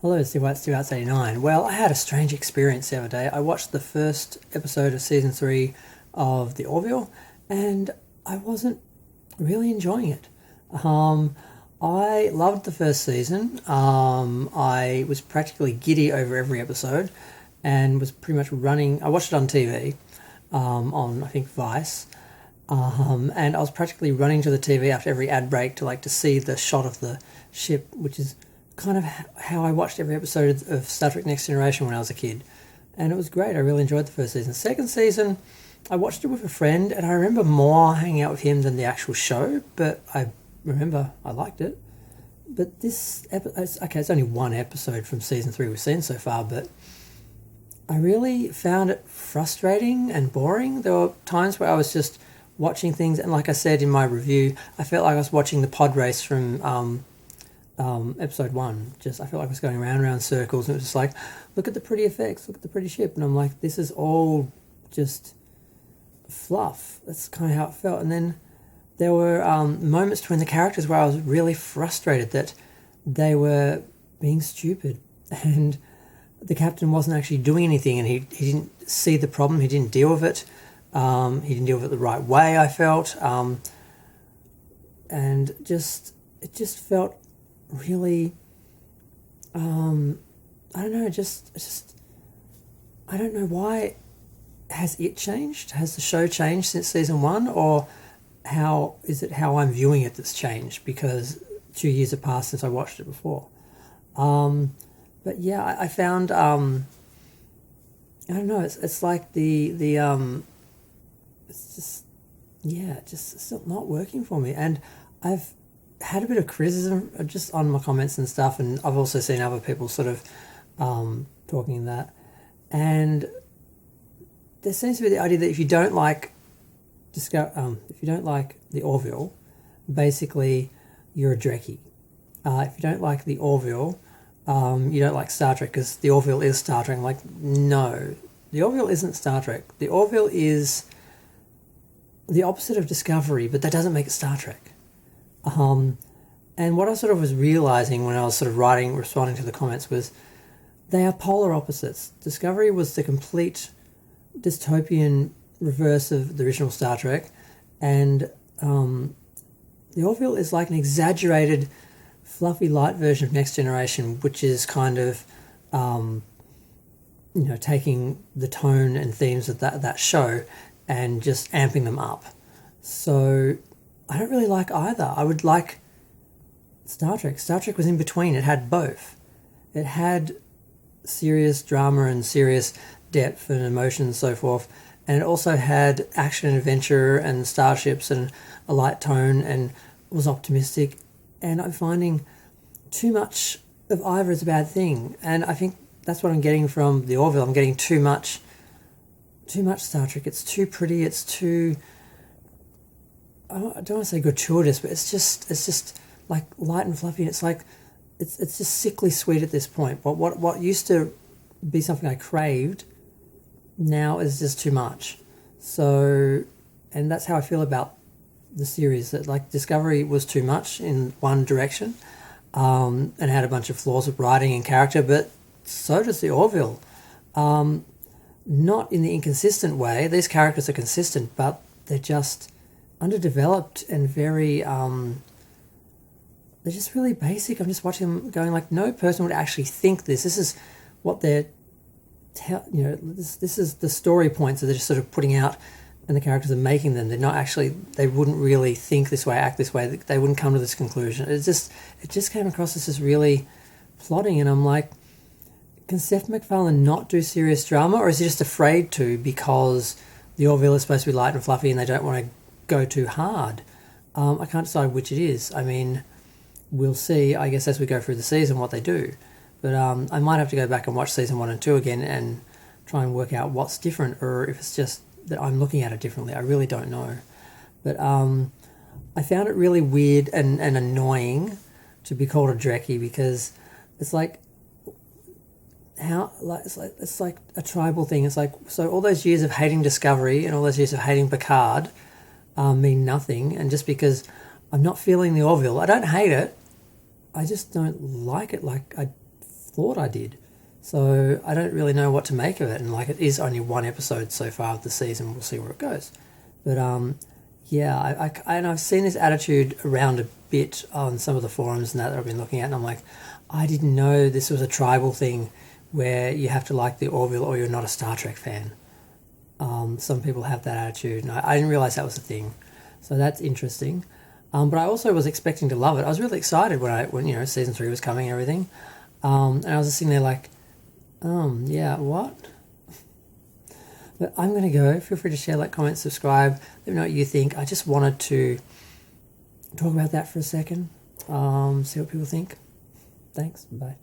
Hello, Steve White, Steve Arts 89. Well, I had a strange experience the other day. I watched the first episode of season 3 of the Orville, and I wasn't really enjoying it. I loved the first season. I was practically giddy over every episode and was pretty much running. I watched it on TV, on I think Vice, and I was practically running to the TV after every ad break to see the shot of the ship, which is kind of how I watched every episode of Star Trek Next Generation when I was a kid. And it was great. I really enjoyed the first season. Second season, I watched it with a friend, and I remember more hanging out with him than the actual show, but I remember I liked it. But this episode, okay, it's only one episode from season 3 we've seen so far, but I really found it frustrating and boring. There were times where I was just watching things, and like I said in my review, I felt like I was watching the pod race from episode 1. I felt like I was going around circles, and it was just like, look at the pretty effects, look at the pretty ship, and I'm like, this is all just fluff. That's kind of how it felt. And then there were moments between the characters where I was really frustrated that they were being stupid, and the captain wasn't actually doing anything, and he didn't see the problem, he didn't deal with it, he didn't deal with it the right way, I felt, and it just felt really, I don't know, I don't know why. Has it changed? Has the show changed since season 1, or how I'm viewing it that's changed because 2 years have passed since I watched it before? But yeah, I found, I don't know, it's like it's still not working for me. And I've had a bit of criticism just on my comments and stuff, and I've also seen other people sort of talking that. And there seems to be the idea that if you don't like the Orville, basically you're a Trekkie. If you don't like the Orville, you don't like Star Trek because the Orville is Star Trek. I'm like, no, the Orville isn't Star Trek. The Orville is the opposite of Discovery, but that doesn't make it Star Trek. And what I sort of was realizing when I was sort of responding to the comments was they are polar opposites. Discovery was the complete dystopian reverse of the original Star Trek, and the Orville is like an exaggerated, fluffy, light version of Next Generation, which is kind of, taking the tone and themes of that show and just amping them up. So I don't really like either. I would like Star Trek. Star Trek was in between. It had both. It had serious drama and serious depth and emotion and so forth, and it also had action and adventure and starships and a light tone and was optimistic. And I'm finding too much of either is a bad thing, and I think that's what I'm getting from the Orville. I'm getting too much Star Trek. It's too pretty, it's too, I don't want to say gratuitous, but it's just like light and fluffy. It's like it's just sickly sweet at this point. But what used to be something I craved now is just too much. So, and that's how I feel about the series. That like Discovery was too much in one direction, and had a bunch of flaws with writing and character. But so does the Orville. Not in the inconsistent way. These characters are consistent, but they're just underdeveloped and very, they're just really basic. I'm just watching them going like, no person would actually think this. This is what they're, this is the story points that they're just sort of putting out, and the characters are making them. They're not actually, they wouldn't really think this way, act this way. They wouldn't come to this conclusion. It just came across as just really plotting, and I'm like, can Seth MacFarlane not do serious drama, or is he just afraid to because the Orville is supposed to be light and fluffy and they don't want to go too hard? I can't decide which it is. I mean, we'll see, I guess, as we go through the season what they do. But I might have to go back and watch season 1 and 2 again and try and work out what's different, or if it's just that I'm looking at it differently. I really don't know. But I found it really weird and annoying to be called a Trekkie, because it's like, it's like a tribal thing. It's like, so all those years of hating Discovery and all those years of hating Picard mean nothing, and just because I'm not feeling the Orville, I don't hate it, I just don't like it. Like, I thought I did. So I don't really know what to make of it, and like it is only one episode so far of the season. We'll see where it goes. But yeah, and I've seen this attitude around a bit on some of the forums and that I've been looking at, and I'm like, I didn't know this was a tribal thing where you have to like the Orville or you're not a Star Trek fan. Some people have that attitude, and I didn't realize that was a thing. So that's interesting. But I also was expecting to love it. I was really excited when season 3 was coming and everything. And I was just sitting there like, yeah, what? But I'm going to go. Feel free to share, like, comment, subscribe. Let me know what you think. I just wanted to talk about that for a second. See what people think. Thanks. Bye.